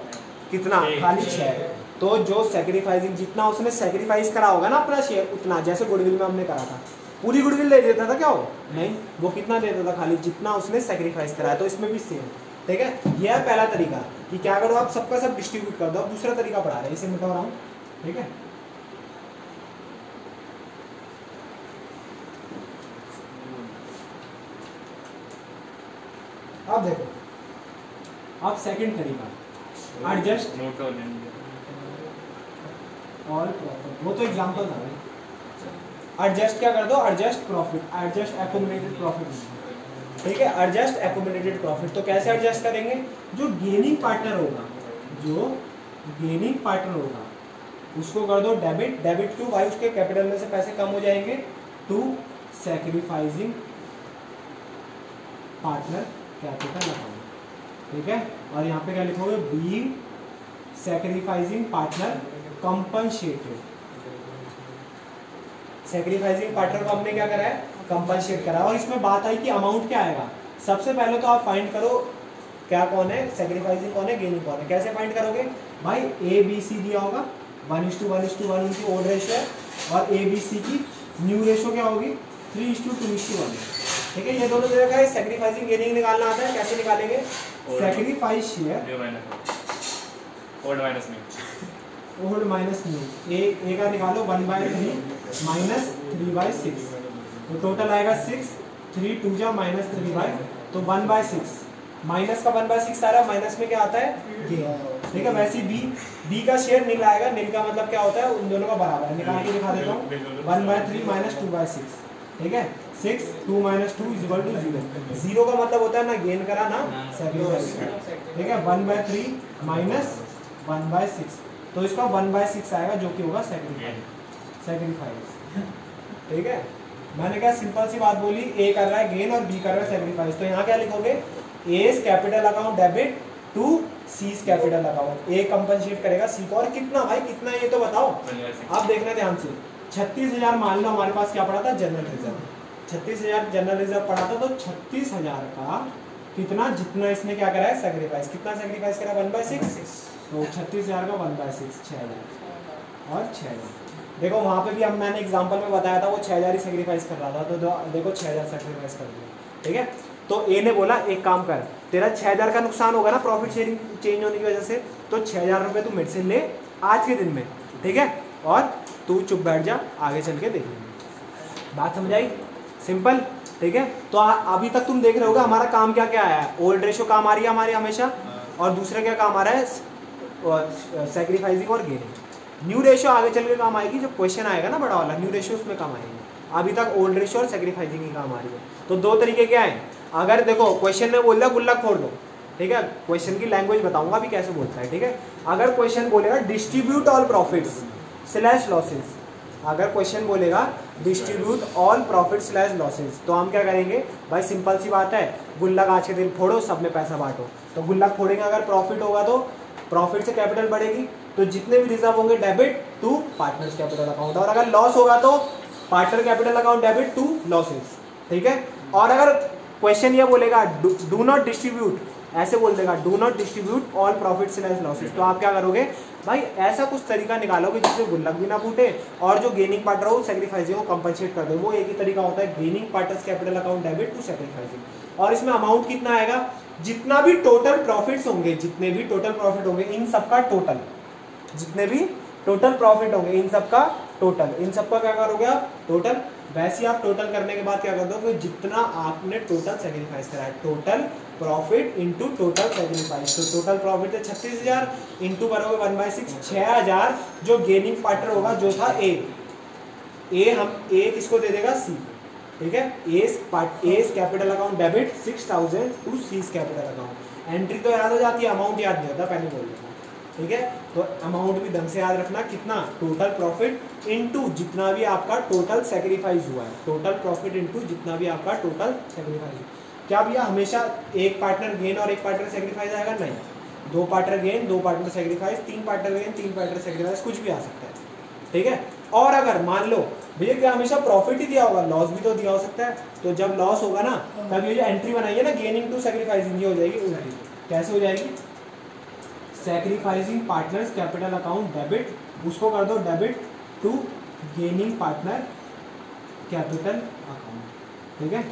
कितना, खाली 6। तो जो सैक्रिफाइसिंग, जितना उसने सैक्रिफाइस करा होगा ना अपना शेयर, उतना, जैसे गुडविल में हमने करा था, पूरी गुडविल दे देता था क्या वो, नहीं, वो कितना देता था, खाली जितना उसने सैक्रिफाइस कराया। तो इसमें भी सेम, ठीक है। यह है पहला तरीका कि क्या करो, आप सबका सब डिस्ट्रीब्यूट कर दो। अब दूसरा तरीका पढ़ा रहे हैं, इसे मिटा रहा हूँ, ठीक है। अब देखो, अब सेकंड तरीका, एडजस्ट और प्रॉफिट, वो तो एग्जांपल था भाई। एडजस्ट क्या कर दो, adjust profit, adjust accumulated profit, ठीक है, एडजस्ट एक्यूमुलेटेड प्रॉफिट। तो कैसे एडजस्ट करेंगे, जो गेनिंग पार्टनर होगा, जो गेनिंग पार्टनर होगा उसको कर दो डेबिट, डेबिट टू, भाई उसके कैपिटल में से पैसे कम हो जाएंगे, to sacrificing partner capital account, ठीक है। और यहाँ पे क्या लिखोगे, B sacrificing partner compensated, sacrificing partner को हमने क्या करा है, कंपनसेट करा। और इसमें बात आई कि अमाउंट क्या आएगा। सबसे पहले तो आप फाइंड करो क्या कौन है, सैक्रिफाइसिंग कौन है, गेनिंग कौन है। कैसे फाइंड करोगे भाई, ए बी सी दिया होगा 1:1:1 उनकी ओड रेशो है, और ए बी सी की न्यू रेशो क्या होगी 3:2:1। ठीक है, ये दोनों दे रखा है। सैक्रिफाइसिंग गेनिंग निकालना आता है, कैसे निकालेंगे, sacrifice share old minus new, A का निकालो 1/3 माइनस 3/6, तो टोटल आएगा 6, 3 2 जा माइनस 3/, तो 1/6 माइनस का 1/6 आ रहा है, माइनस में क्या आता है गेन। ठीक है, वैसे ही बी का शेयर नील आएगा, नील का मतलब क्या होता है, उन दोनों का बराबर है। निकाल के दिखा देता हूँ, 1/3 माइनस 2/6। ठीक है, 6 2 - 2 = 0। 0 का मतलब होता है ना गेन करा ना सैक्रिफाइस। ठीक है, 1/3 माइनस 1/6, तो इसका 1/6 आएगा जो कि होगा सैक्रिफाइस। ठीक है, मैंने क्या सिंपल सी बात बोली, ए कर रहा है गेन और बी कर रहा है सैक्रिफाइस। तो यहाँ क्या लिखोगे, A's capital account debit to C's capital account. A compensate करेगा सी को, और कितना भाई कितना, ये तो बताओ आप देखना ध्यान से। 36,000 मान लो हमारे पास क्या पड़ा था, जनरल रिजर्व 36,000 जनरल रिजर्व पड़ा था, तो 36,000 का कितना, जितना इसने क्या करा है सैक्रिफाइस, कितना सैक्रिफाइस करा 1/6, तो 36,000 का 1/6 6,000 और 6,000। देखो वहाँ पे भी हम मैंने एग्जांपल में बताया था वो 6,000 ही सैक्रिफाइस कर रहा था, तो देखो 6,000 सैक्रिफाइस कर दिया। ठीक है, तो ए ने बोला एक काम कर, तेरा 6,000 का नुकसान होगा ना प्रॉफिट शेयरिंग चेंज होने की वजह से, तो 6,000 रुपये तू मेरे से ले आज के दिन में। ठीक है, और तू चुप बैठ जा, आगे चल के देख लेंगे। बात समझ आई, सिंपल। ठीक है, तो अभी तक तुम देख रहे होगा हमारा काम क्या क्या आया है, ओल्ड रेशो काम आ रही है हमारी हमेशा, और दूसरा क्या काम आ रहा है सैक्रिफाइसिंग और गेनिंग। न्यू रेशो आगे चल के काम आएगी, जो क्वेश्चन आएगा ना बड़ा वाला, न्यू रेशो उसमें काम आएगी। अभी तक ओल्ड रेशो और सैक्रिफाइसिंग ही काम आ रही है। तो दो तरीके क्या है, अगर देखो क्वेश्चन ने बोल दिया गुल्लक फोड़ दो, ठीक है, क्वेश्चन की लैंग्वेज बताऊंगा अभी कैसे बोलता है। ठीक है, अगर क्वेश्चन बोलेगा distribute all profits slash losses, अगर क्वेश्चन बोलेगा distribute all profit slash losses, तो हम क्या करेंगे भाई, सिंपल सी बात है, गुल्लक आज के दिन फोड़ो, सब में पैसा बांटो। तो गुल्लक फोड़ेंगे, अगर प्रॉफिट होगा तो प्रॉफिट से कैपिटल बढ़ेगी, तो जितने भी रिजर्व होंगे debit to partners capital account, और अगर लॉस होगा तो partner capital account debit to losses. ठीक है, और अगर क्वेश्चन ये बोलेगा डू नॉट डिस्ट्रीब्यूट, ऐसे बोल देगा do not distribute all profit slash losses, तो आप क्या करोगे भाई, ऐसा कुछ तरीका निकालोगे जिससे गुल्लक भी ना फूटे और जो गेनिंग पार्टनर हो सैक्रिफाइसिंग को कंपनसेट कर दे। वो एक ही तरीका होता है, gaining partners capital account debit to sacrificing. और इसमें अमाउंट कितना आएगा, जितना भी टोटल प्रॉफिट्स होंगे, जितने भी टोटल प्रॉफिट होंगे इन सबका टोटल, जितने भी टोटल प्रॉफिट होंगे इन सबका टोटल, इन सबका क्या करोगे आप टोटल। वैसे आप टोटल करने के बाद क्या कर दो, जितना आपने टोटल सैक्रिफाइस करा है, total profit into total sacrifice, तो टोटल प्रॉफिट है 36,000 इनटू करोगे 1/6 6,000, जो गेनिंग पार्टनर होगा जो था ए हम ए किसको दे देगा सी। ठीक है, A's capital account debit 6,000 to C's capital account. Entry तो याद हो जाती है, अमाउंट याद नहीं होता, पहले बोल देता। ठीक है, तो अमाउंट भी ढंग से याद रखना, कितना टोटल प्रॉफिट इनटू जितना भी आपका टोटल सैक्रिफाइस हुआ है, टोटल प्रॉफिट इनटू जितना भी आपका टोटल सैक्रिफाइस। क्या भैया हमेशा एक पार्टनर गेन और एक पार्टनर सैक्रिफाइस आएगा, नहीं, 2 partner gain 2 partner sacrifice, 3 partner gain 3 partner sacrifice, कुछ भी आ सकता है। ठीक है, और अगर मान लो भैया क्या हमेशा प्रॉफिट ही दिया होगा, लॉस भी तो दिया हो सकता है, तो जब लॉस होगा ना तब ये जो एंट्री बनाई है ना गेनिंग टू सैक्रिफाइसिंग, ये हो जाएगी उल्टी। कैसे हो जाएगी, sacrificing partners capital account debit, उसको कर दो debit to gaining partner capital account. ठीक है,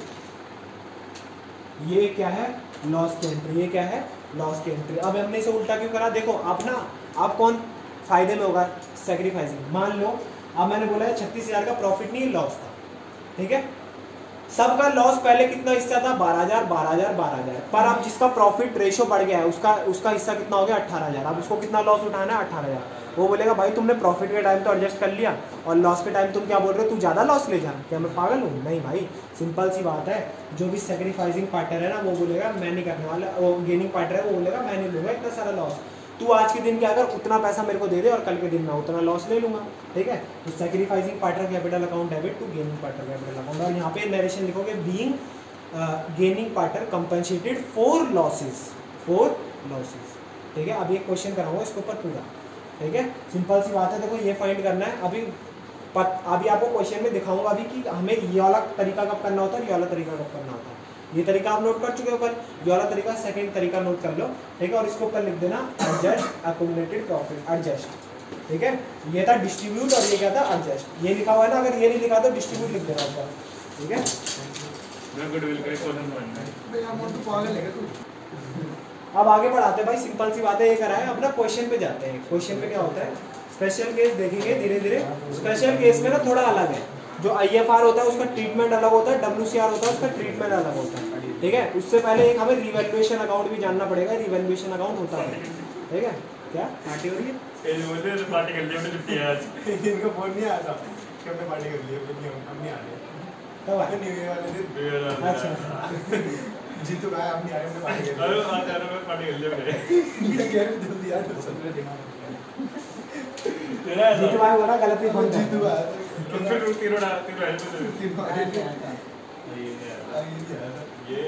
ये क्या है लॉस की एंट्री, ये क्या है लॉस की एंट्री। अब हमने इसे उल्टा क्यों करा, देखो अब ना आप कौन फायदे में होगा, सैक्रिफाइसिंग। मान लो अब मैंने बोला है 36,000 का प्रॉफिट नहीं लॉस था। ठीक है, सबका लॉस पहले कितना हिस्सा था 12,000 12,000 12,000, पर अब जिसका प्रॉफिट रेशो बढ़ गया है उसका हिस्सा कितना हो गया 18,000। अब उसको कितना लॉस उठाना है 18,000। वो बोलेगा भाई तुमने प्रॉफिट के टाइम तो एडजस्ट कर लिया और लॉस के टाइम तुम क्या बोल रहे हो, तू ज़्यादा लॉस ले जा, क्या मैं पागल हूँ? नहीं भाई, सिंपल सी बात है, जो भी सैक्रिफाइसिंग पार्टनर है ना वो बोलेगा मैं नहीं करने वाला, वो गेनिंग पार्टनर है वो बोलेगा मैं नहीं लूँगा इतना सारा लॉस, तू आज के दिन क्या अगर उतना पैसा मेरे को दे दे और कल के दिन मैं उतना लॉस ले लूँगा। ठीक है, तो sacrificing partner capital account debit to gaining partner capital account, और यहाँ पे नरेशन लिखोगे being gaining partner compensated for losses. ठीक है, अब एक क्वेश्चन कराऊंगा इसके ऊपर पूरा। ठीक है, सिंपल सी बात है, देखो ये फाइंड करना है। अभी अभी आपको क्वेश्चन में दिखाऊंगा अभी कि हमें ये वाला तरीका कब करना होता है, ये वाला तरीका कब करना होता है। ये तरीका आप नोट कर चुके हो कल, ये वाला तरीका सेकंड तरीका नोट कर लो, ठीक है। और इसको ऊपर लिख देना एडजस्ट एक्युमुलेटेड प्रॉफिट, एडजस्ट, ठीक है। ये था डिस्ट्रीब्यूट और ये क्या था एडजस्ट। ये लिखा हुआ है ना, अगर ये नहीं लिखा तो डिस्ट्रीब्यूट लिख देना ऊपर, ठीक है। अब आगे बढ़ाते हैं भाई, सिंपल सी बात है, ये कराए अपना क्वेश्चन पे जाते हैं। क्वेश्चन पे क्या होता है, स्पेशल केस देखेंगे धीरे धीरे। स्पेशल केस में ना थोड़ा अलग है, जो IFR होता है उसका ट्रीटमेंट अलग होता है, WCR होता है उसका ट्रीटमेंट अलग होता है, ठीक है। उससे पहले एक हमें रिवैल्यूएशन अकाउंट भी जानना पड़ेगा, रिवैल्यूएशन अकाउंट होता है, ठीक है। क्या पार्टी हो रही है? पार्टी कर लिया, छुट्टी है आज। इनको फोन नहीं आया था कि हमने पार्टी कर ली है, हम नहीं आ रहे। कब आए? न्यू ईयर वाले दिन। अच्छा जीतू भाई हम नहीं आ रहे, हमने पार्टी कर ली। अरे आज यार मैं पार्टी कर लिया मैंने। ये कह रहे जल्दी यार तो सब तेरा जीतू भाई बोला गलती फोन जीतू भाई तुम फिर तीनों हेल्प ये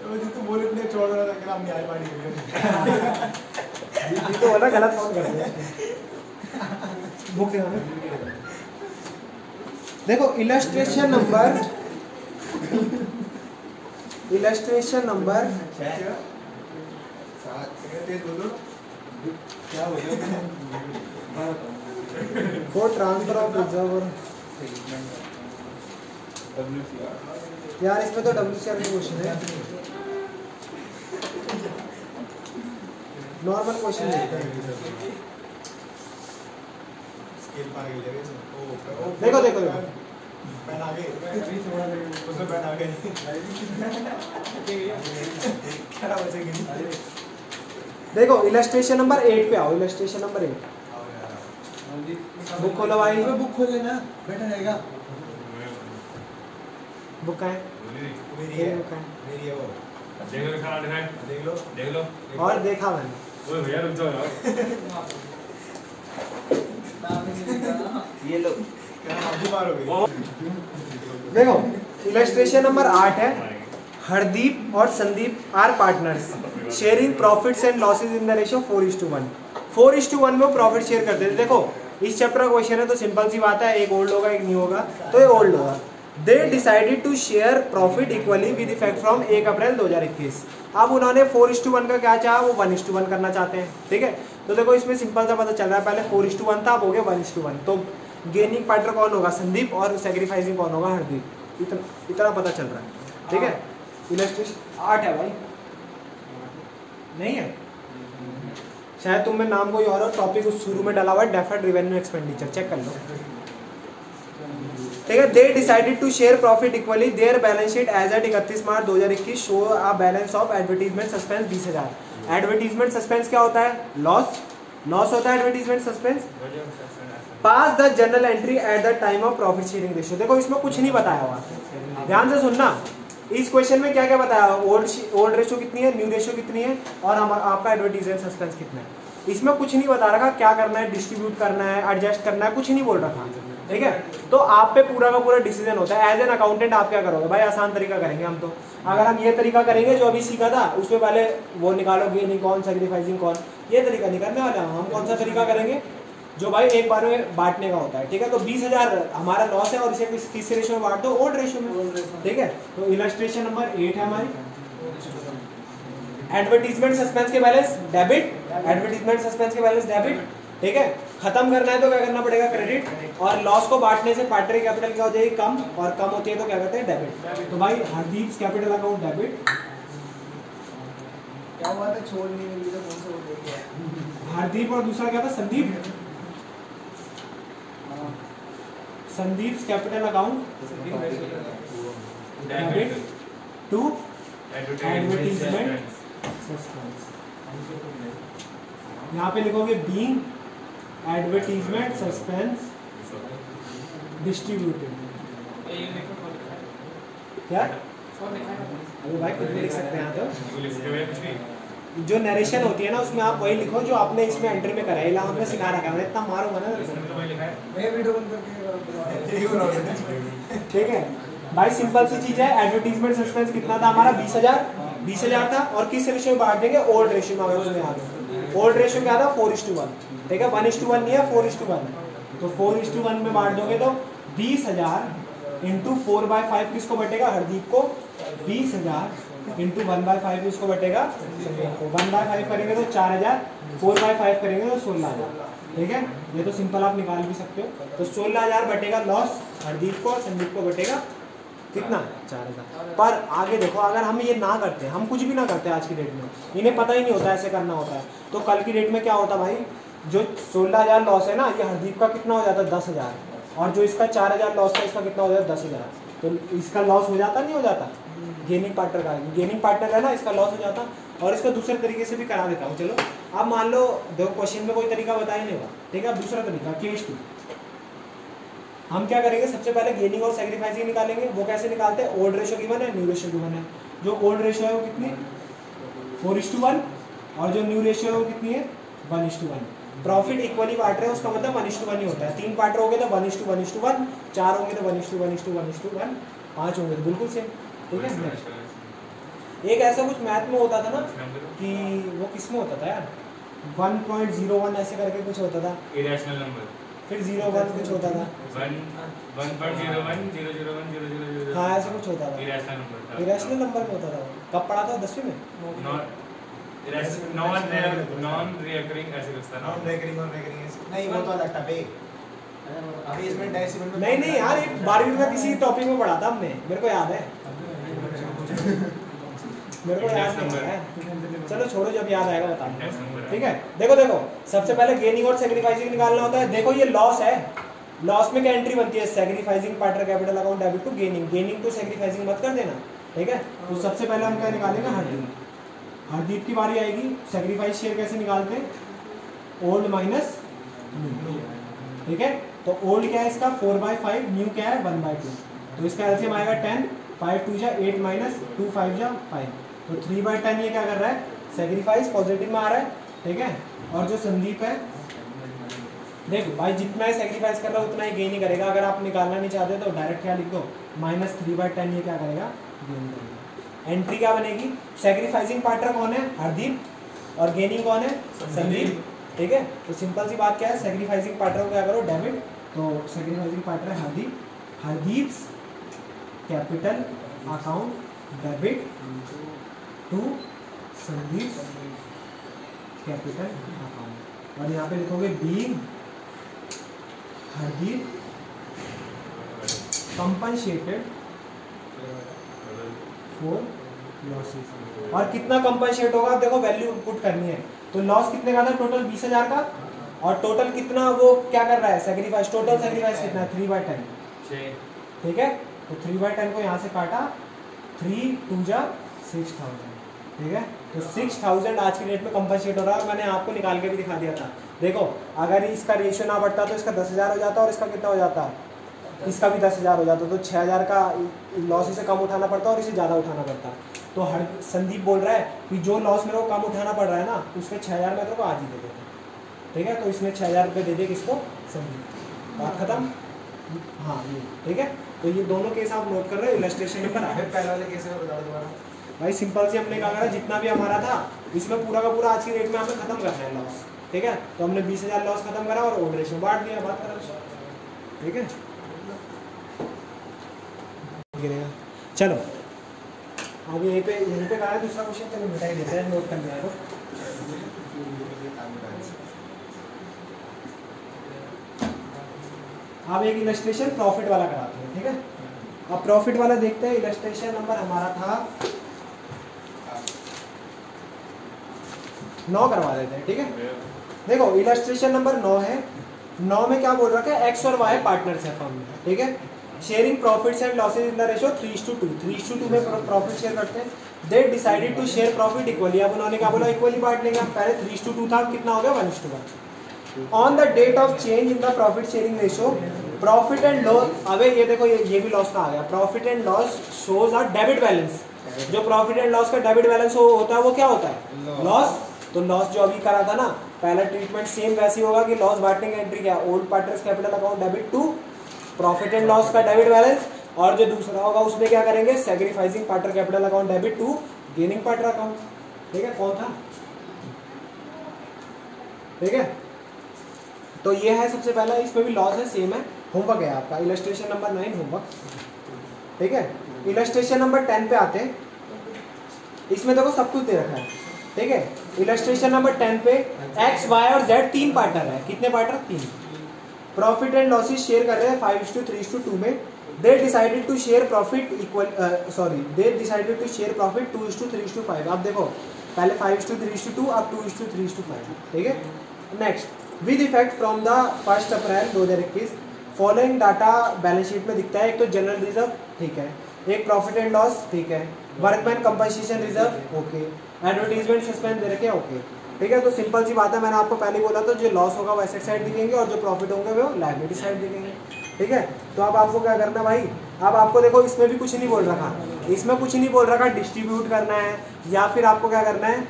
तो जीतू बोले इतने छोड़ रहा था कि हम नहीं आए पार्टी कर ली। जीतू बोला गलत फोन कर दिया। बुक दिखाना। देखो इलस्ट्रेशन नंबर क्या हो गया फॉर ट्रांसफर ऑफ रिजर्व। यार इसमें तो WCR का क्वेश्चन है, नॉर्मल क्वेश्चन है। स्केल पार कर लिया। देखो देखो देखो पेन आ गए, उसमें पेन आ गए। क्या बचेगी? देखो इलस्ट्रेशन नंबर 8 पे आओ, इलस्ट्रेशन नंबर 8 बुक खोलो भाई, बुक खोल लेना, बेटा रहेगा। बुक का है, मेरी है, बुक है, मेरी है वो। देख लो खाना दिखाए, देख लो और देखा मैंने। ओए भैया रुक जाओ यार। ये लो क्या आप बीमार हो गए? देखो इलस्ट्रेशन नंबर 8 है। हरदीप और Sandeep are partners sharing profits and losses in the ratio 4:1। 4:1 में वो प्रॉफिट शेयर करते थे। देखो इस चैप्टर का क्वेश्चन है तो सिंपल सी बात है, एक ओल्ड होगा एक न्यू होगा, तो ये ओल्ड होगा। They decided to share profit equally with effect from 1 April 2021। अब उन्होंने 4:1 का क्या चाहा, वो 1:1 करना चाहते हैं, ठीक है। तो देखो इसमें सिंपल सा पता चल रहा है, पहले 4:1 था, अब हो गया 1:1। तो गेनिंग पार्टनर कौन होगा, संदीप, और सेक्रीफाइसिंग कौन होगा, हरदीप। इतना पता चल रहा है, ठीक है। इलस्ट्रेशन 8 है भाई, नहीं है शायद तुम में नाम कोई और टॉपिक उस शुरू में डाला हुआ है, डेफर्ड रेवेन्यू एक्सपेंडिचर, चेक कर लो, ठीक है। They decided to share profit equally. Their balance sheet as at 31 March 2021 show a balance of advertisement suspense 20,000। Advertisement suspense क्या होता है, लॉस होता है advertisement suspense. Pass the journal entry at the time of profit sharing ratio. देखो इसमें कुछ नहीं बताया हुआ, ध्यान से सुनना। इस क्वेश्चन में क्या क्या बताया, ओल्ड रेशियो कितनी है, न्यू रेशियो कितनी है, और आपका एडवर्टीजमेंट सस्पेंस कितना है। इसमें कुछ नहीं बता रखा क्या करना है, डिस्ट्रीब्यूट करना है, एडजस्ट करना है, कुछ नहीं बोल रखा, ठीक है। तो आप पे पूरा का पूरा डिसीजन होता है। एज एन अकाउंटेंट आप क्या करोगे भाई, आसान तरीका करेंगे हम तो। अगर हम ये तरीका करेंगे जो अभी सीखा था, उसमें पहले वो निकालोगे नहीं कौन, सैक्रिफाइसिंग कौन, ये तरीका नहीं करने वाले हम कौन सा तरीका करेंगे जो भाई एक बार में बांटने का होता है, ठीक है। तो 20,000 हमारा लॉस है और इसे किस रेशियो में बांट दो, ओल्ड रेशियो में, ठीक है। तो इलस्ट्रेशन नंबर 8 है हमारी। एडवर्टीजमेंट सस्पेंस के बैलेंस डेबिट, एडवर्टीजमेंट सस्पेंस के बैलेंस डेबिट, ठीक है। खत्म करना है तो क्या करना पड़ेगा, क्रेडिट। और लॉस को बांटने से पार्टनर कैपिटल क्या हो जाएगी, कम, और कम होती है तो क्या कहते हैं, डेबिट। तो भाई हरदीप कैपिटल अकाउंट डेबिट। क्या हुआ था, छोड़ नहीं मिली तो कौन सा वो देख गया? हरदीप और दूसरा क्या था, Sandeep. Sandeep capital account debit to advertisement suspense. यहाँ पे लिखोगे बीइंग एडवर्टीजमेंट सस्पेंस डिस्ट्रीब्यूटेड। क्या अभी भाई कुछ भी लिख सकते हैं यहाँ तो जो नरेशन होती है ना उसमें आप वही लिखो जो आपने इसमें एंट्री में करा है। हमने सिखा रखा है, इतना मारूंगा ना मैं वीडियो बंद करके, ठीक है भाई। सिंपल सी चीज है, एडवर्टीजमेंट सस्पेंस कितना था हमारा, 20,000 था। और किस रेशियो में बांट देंगे, ओल्ड रेशियो में। अगर तुम्हें याद है ओल्ड रेशियो क्या था, 4:1, ठीक है। 1:1 नहीं है, 4:1, तो 4:1 में बांट दोगे तो 20,000 इंटू 4/5 किसको बटेगा? हरदीप को। 20,000 इंटू 1/5 किसको बटेगा? संदीप को। 1/5 करेंगे तो 4,000, 4/5 करेंगे तो 16,000। ठीक है, ये तो सिंपल आप निकाल भी सकते हो। तो 16,000 बटेगा लॉस हरदीप को और संदीप को बटेगा कितना? 4,000। पर आगे देखो, अगर हम ये ना करते, हम कुछ भी ना करते आज की डेट में, इन्हें पता ही नहीं होता ऐसे करना होता है, तो कल की डेट में क्या होता भाई? जो 16,000 लॉस है ना, ये हरदीप का कितना हो जाता? 10,000। और जो इसका 4,000 लॉस है, इसका कितना हो जाता? 10,000। तो इसका लॉस हो जाता नहीं हो जाता? गेनिंग पार्टनर का, गेनिंग पार्टनर है ना, इसका लॉस हो जाता। और इसका दूसरे तरीके से भी करा देता हूँ। चलो अब मान लो, देखो क्वेश्चन में कोई तरीका बताया नहीं होगा, ठीक है? अब दूसरा तरीका केस 2 हम क्या करेंगे? सबसे पहले गेनिंग और सैक्रिफाइसिंग निकालेंगे। वो कैसे निकालते हैं? ओल्ड रेशो गिवन है, न्यू रेशो गिवन है। जो ओल्ड रेशो है वो कितनी? 4:1 और जो न्यू रेशो है वो कितनी है? 1:1। प्रॉफिट इक्वली बांट रहे हैं, उसका मतलब 1:1 ही होता है। 3 पार्टनर हो गए तो 1:1:1, 4 होंगे तो 1:1:1, 5 होंगे तो बिल्कुल सेम। ठीक है, एक ऐसा कुछ मैथ में होता था ना कि वो किस में होता था यार, 1.01 ऐसे करके कुछ होता था, इरेशनल नंबर, फिर 0.1 कुछ होता था, 1.01 हाँ ऐसे कुछ होता था, इरेशनल नंबर था। इरेशनल नंबर में होता था। कब पढ़ा था? 10वीं में? नॉन रिकरिंग ऐसे कुछ था। नॉन रिकरिंग और रिकरिंग नहीं, वो तो अलग था बे। अभी इसमें डेसिमल में नहीं यार, ये 12वीं में किसी टॉपिक में पढ़ा था हमने, मेरे को याद है, मेरे को याद नहीं है। चलो छोड़ो, जब याद आएगा बताऊंगा। ठीक है, देखो सबसे पहले गेनिंग और सैक्रिफाइसिंग निकालना होता है। देखो ये लॉस है, लॉस में क्या एंट्री बनती है? Sacrificing partner capital account debit to gaining, gaining to sacrificing मत कर देना। ठीक है, तो सबसे पहले हम क्या निकालेंगे? हरदीप की बारी आएगी। सैक्रिफाइस शेयर कैसे निकालते हैं? Old minus new. ठीक है, तो ओल्ड क्या है इसका? 4/5, न्यू क्या है? 1/2। तो इसका एलसीएम आएगा 10, 5 2 जा 8 माइनस 2 5 जा 5। तो 3/10 ये क्या कर रहा है? सैक्रिफाइस पॉजिटिव में आ रहा है। ठीक है, और जो संदीप है, देखो भाई जितना ही सैक्रिफाइस कर रहा है उतना ही गेन ही करेगा। अगर आप निकालना नहीं चाहते तो डायरेक्ट क्या लिख दो? -3/10 ये क्या करेगा? गेन करेगा। एंट्री क्या बनेगी? सैक्रिफाइसिंग पार्टनर कौन है? हरदीप, और गेनिंग कौन है? संदीप। ठीक है, तो सिंपल सी बात क्या है? सैक्रिफाइसिंग पार्टनर को क्या करो? डेबिट। तो sacrificing partner Hardeep, Hardeep's capital account debit to Sandeep capital account, और यहाँ पे लिखोगे being Hardeep compensated for losses. और कितना कंपनसेट होगा? देखो वैल्यू पुट करनी है। तो लॉस कितने का था? टोटल 20,000 का, और टोटल कितना वो क्या कर रहा है? सैक्रिफाइस, टोटल सैक्रिफाइस कितना है? 3/10। ठीक है, तो 3/10 को यहाँ से काटा, 3 2 जा 6,000। ठीक है, तो 6,000 आज की डेट में कंपनसेट हो रहा है। मैंने आपको निकाल के भी दिखा दिया था। देखो अगर इसका रेशियो ना बढ़ता तो इसका 10,000 हो जाता, और इसका कितना हो जाता? इसका भी 10,000 हो जाता। तो 6,000 का लॉस इसे कम उठाना पड़ता और इसे ज़्यादा उठाना पड़ता। तो हर संदीप बोल रहा है कि जो लॉस मेरे को कम उठाना पड़ रहा है ना, उसके 6,000 मैं तेरे को आज ही दे देता। ठीक है, तो इसने 6,000 रुपये दे दिए किसको? संदीप। बात खत्म। हाँ ये ठीक है, तो ये दोनों केस आप नोट कर रहे हो। इलस्ट्रेशन नंबर पहले वाले केस में बता दो दोबारा भाई। सिंपल से हमने क्या करा, जितना भी हमारा था इसमें पूरा का पूरा आज की डेट में हमें खत्म करना है लॉस। ठीक है, तो हमने 20,000 लॉस खत्म करा और ओल्ड रेशियो बांट दिया। बात करा, ठीक है। चलो अब यहीं पे करा है दूसरा क्वेश्चन। चलो मिटाई देते हैं, नोट कर लिया है। अब एक इलस्ट्रेशन प्रॉफिट वाला कराते हैं। ठीक है, अब प्रॉफिट वाला देखते हैं। इलस्ट्रेशन नंबर हमारा था 9 करवा देते हैं। ठीक है, देखो इलस्ट्रेशन नंबर 9 है। 9 में क्या बोल रखा है? एक्स और वाई पार्टनर्स है फर्म में। ठीक है, sharing profits and losses in the ratio 3:2। 3:2 में प्रॉफिट शेयर करते हैं। They decided to share profit equally. अब उन्होंने क्या बोला? इक्वली बांट लेंगे। पहले 3:2 था, कितना हो गया? 1:1। On the date of change in the profit sharing ratio, profit and loss. अबे ये देखो, ये भी लॉस का आ गया। Profit and loss shows a debit balance. जो प्रॉफिट एंड लॉस का डेबिट बैलेंस होता है वो क्या होता है? लॉस। तो लॉस जो अभी करा था ना, पहला ट्रीटमेंट सेम वैसी होगा कि लॉस बांटने की एंट्री क्या? Old partners capital account debit to profit and loss का डेबिट बैलेंस, और जो दूसरा होगा उसमें क्या करेंगे? Sacrificing partner capital account debit to gaining partner account. ठीक है, कौन था? ठीक है, तो ये है सबसे पहला, इसमें भी लॉस है, सेम है। होमवर्क है आपका इलस्ट्रेशन नंबर 9 होमवर्क, ठीक है। इलस्ट्रेशन नंबर 10 पे आते हैं। इसमें देखो सब कुछ दे रखा है, ठीक है। इलस्ट्रेशन नंबर 10 पे एक्स वाई और जेड 3 पार्टनर है। कितने partner? 3। Profit and losses share कर रहे हैं 5:3:2 में। They decided to share profit equal, they decided to share profit 2:3:5। आप देखो पहले 5:3:2, अब 2:3:5, ठीक है। Next, with effect from the 1 April 2021 following data balance sheet में दिखता है। एक तो जनरल रिजर्व, ठीक है, एक प्रॉफिट एंड लॉस, ठीक है, workman compensation reserve, okay, advertisement suspend दे रखे, ओके, ठीक है। तो सिंपल सी बात है, मैंने आपको पहले बोला था जो लॉस होगा वो एसेट साइड दिखेंगे और जो प्रॉफिट होंगे वो लायबिलिटी साइड दिखेंगे, ठीक है। तो अब आपको क्या करना है भाई, अब आपको देखो इसमें भी कुछ नहीं बोल रखा, इसमें कुछ नहीं बोल रखा डिस्ट्रीब्यूट करना है या फिर आपको क्या करना है,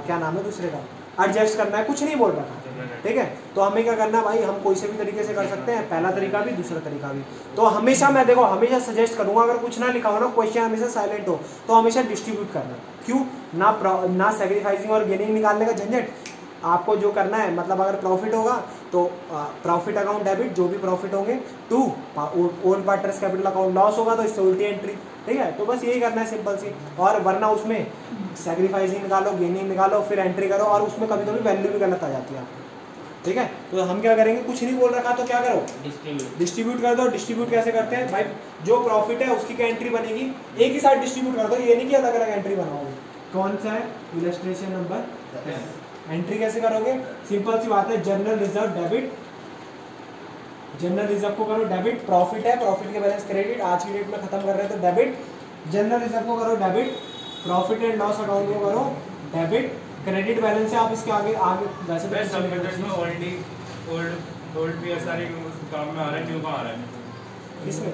क्या नाम है दूसरे का, एडजस्ट करना है, कुछ नहीं बोल रखा, ठीक है। तो हमें क्या करना है भाई, हम कोई से भी तरीके से कर सकते हैं, पहला तरीका भी दूसरा तरीका भी। तो हमेशा मैं देखो हमेशा सजेस्ट करूंगा, अगर कुछ ना लिखा हो ना, क्वेश्चन हमेशा साइलेंट हो, तो हमेशा डिस्ट्रीब्यूट करना। क्यों ना सैक्रिफाइसिंग और गेनिंग निकालने का झंझट। आपको जो करना है, मतलब अगर प्रॉफिट होगा तो प्रॉफिट अकाउंट डेबिट, जो भी प्रॉफिट होंगे, to old partners capital account, loss होगा तो इससे उल्टी एंट्री, ठीक है। तो बस यही करना है सिंपल सी, और वरना उसमें सैक्रिफाइसिंग निकालो, गेनिंग निकालो, फिर एंट्री करो, और उसमें कभी कभी वैल्यू भी गलत आ जाती है, ठीक है। तो हम क्या करेंगे, कुछ नहीं बोल रखा तो क्या करो, डिस्ट्रीब्यूट कर दो। डिस्ट्रीब्यूट कैसे करते हैं भाई, जो प्रॉफिट है उसकी क्या एंट्री बनेगी, एक ही साथ डिस्ट्रीब्यूट कर दो, ये नहीं कि अलग अलग एंट्री बनाओगे। कौन सा है, इलस्ट्रेशन नंबर 10। एंट्री कैसे करोगे, सिंपल सी बात है, general reserve debit, general reserve को करो डेबिट, प्रॉफिट है, प्रॉफिट के बैलेंस क्रेडिट, आज की डेट में खत्म कर रहे हैं तो डेबिट, जनरल रिजर्व को करो debit, profit and loss account को करो डेबिट, क्रेडिट बैलेंस है, आप इसके आगे वैसे मैं सब मेथड्स में ओल्ड भी सारे काम में आ रहा है, न्यू का आ रहा है। इसमें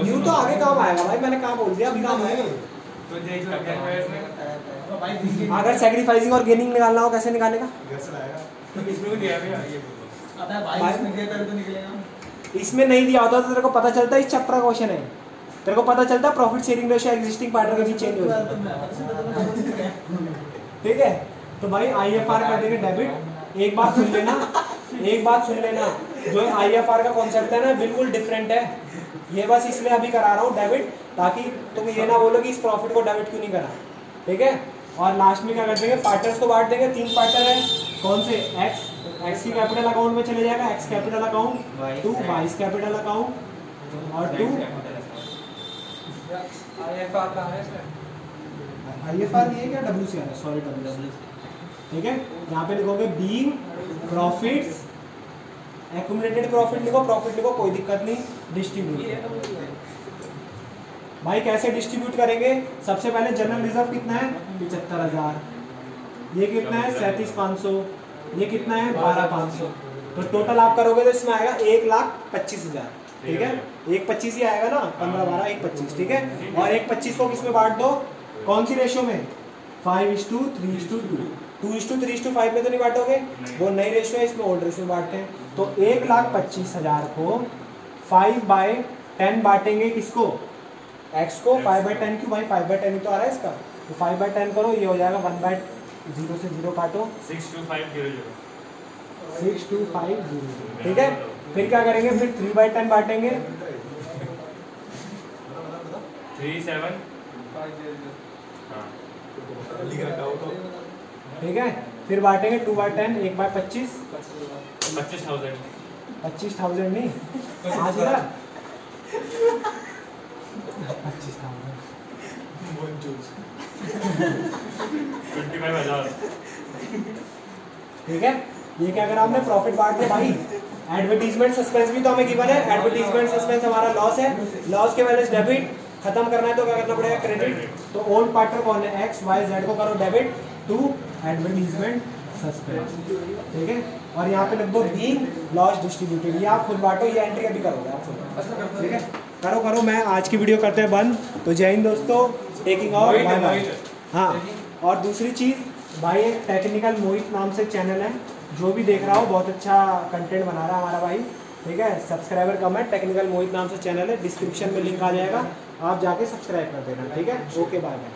न्यू तो आगे काम आएगा भाई, मैंने काम बोल दिया, अभी काम आएगा। तो देख लो क्या है इसमें, अगर सैक्रिफाइसिंग और गेनिंग निकालना हो कैसे निकालेगा, इसमें भी दिया है ये आता है भाई, इसमें दिया तभी तो निकलेगा। इसमें नहीं दिया होता तो तेरे को पता चलता है, इस चैप्टर का क्वेश्चन है, तेरे को पता चलता है profit sharing ratio existing partner के बीच चेंज हो जाता है, ठीक है। तो भाई आईएफआर कर देंगे डेबिट। एक बात सुन लेना, एक बात सुन लेना, जो आईएफआर का कॉन्सेप्ट है ना बिल्कुल डिफरेंट है, ये बस इसलिए अभी करा रहा हूँ डेबिट, ताकि तुम ये ना बोलो कि इस प्रॉफिट को डेबिट क्यों नहीं करा, ठीक है। और लास्ट में क्या कर देंगे, पार्टनर्स को बांट देंगे, 3 पार्टनर है, कौन से, एक्स की कैपिटल अकाउंट में चले जाएगा, x capital account, 2 vice capital account और 2 आईएफआर नहीं है क्या, डब्ल्यूसीआर है, सॉरी डब्ल्यूसीआर, ठीक है। यहाँ पे लिखोगे बीइंग प्रॉफिट्स, एक्यूमुलेटेड प्रॉफिट लिखो, प्रॉफिट लिखो, कोई दिक्कत नहीं, डिस्ट्रीब्यूट। भाई कैसे डिस्ट्रीब्यूट करेंगे, सबसे पहले जनरल रिजर्व कितना है 75,000, ये कितना है 37,500, ये कितना है 12,500, तो टोटल आप करोगे तो इसमें आएगा 1,25,000, ठीक है। 1,25,000 ही आएगा ना, 15 12 1,25,000, ठीक है। और 1,25,000 को किस में बांट दो, कौन सी रेशियो में, 5:3:2, 2:3:5 में तो नहीं बांटोगे, वो नई रेशियो है, इसमें ओल्ड रेशियो बांटते हैं। तो 1,25,000 को 5/10 बांटेंगे, किसको, x को, 5/10 क्यों भाई, 5/10 तो आ रहा है इसका, तो 5/10 करो, ये हो जाएगा 1/0 से 0 काटो, 62500, 62500, ठीक है। फिर क्या करेंगे, फिर 3/10 बांटेंगे, 37, ठीक है। फिर बांटेंगे 2/10, 1/25, 25,000, 25,000 नहीं, 5,000, 25,000, 25,000, ठीक है। ये क्या करा हमने, प्रॉफिट बांट दिया भाई। एडवर्टीजमेंट सस्पेंस भी तो हमें गिवन है, एडवर्टीजमेंट सस्पेंस हमारा लॉस है, लॉस के बैलेंस डेबिट, खत्म करना है तो क्या करना पड़ेगा, क्रेडिट। तो ओल्ड पार्टनर कौन है, एक्स वाई जेड को करो डेबिट, टू एडवर्टीजमेंट सस्पेंस, ठीक है। और यहाँ पे लिख दो बीइंग लॉस डिस्ट्रीब्यूटेड, ये आप खुद बांटो, ये एंट्री अभी करोगे आप खुद, ठीक है। करो, मैं आज की वीडियो करते हैं बंद। तो जय हिंद दोस्तों, टेकिंग ऑफ, बाय बाय। हाँ, और दूसरी चीज़ भाई, एक टेक्निकल मोहित नाम से चैनल है, जो भी देख रहा हो बहुत अच्छा कंटेंट बना रहा है हमारा भाई, ठीक है। सब्सक्राइबर कम है, टेक्निकल मोहित नाम से चैनल है, डिस्क्रिप्शन में लिंक आ जाएगा, आप जाके सब्सक्राइब कर देना, ठीक है। Okay bye bye.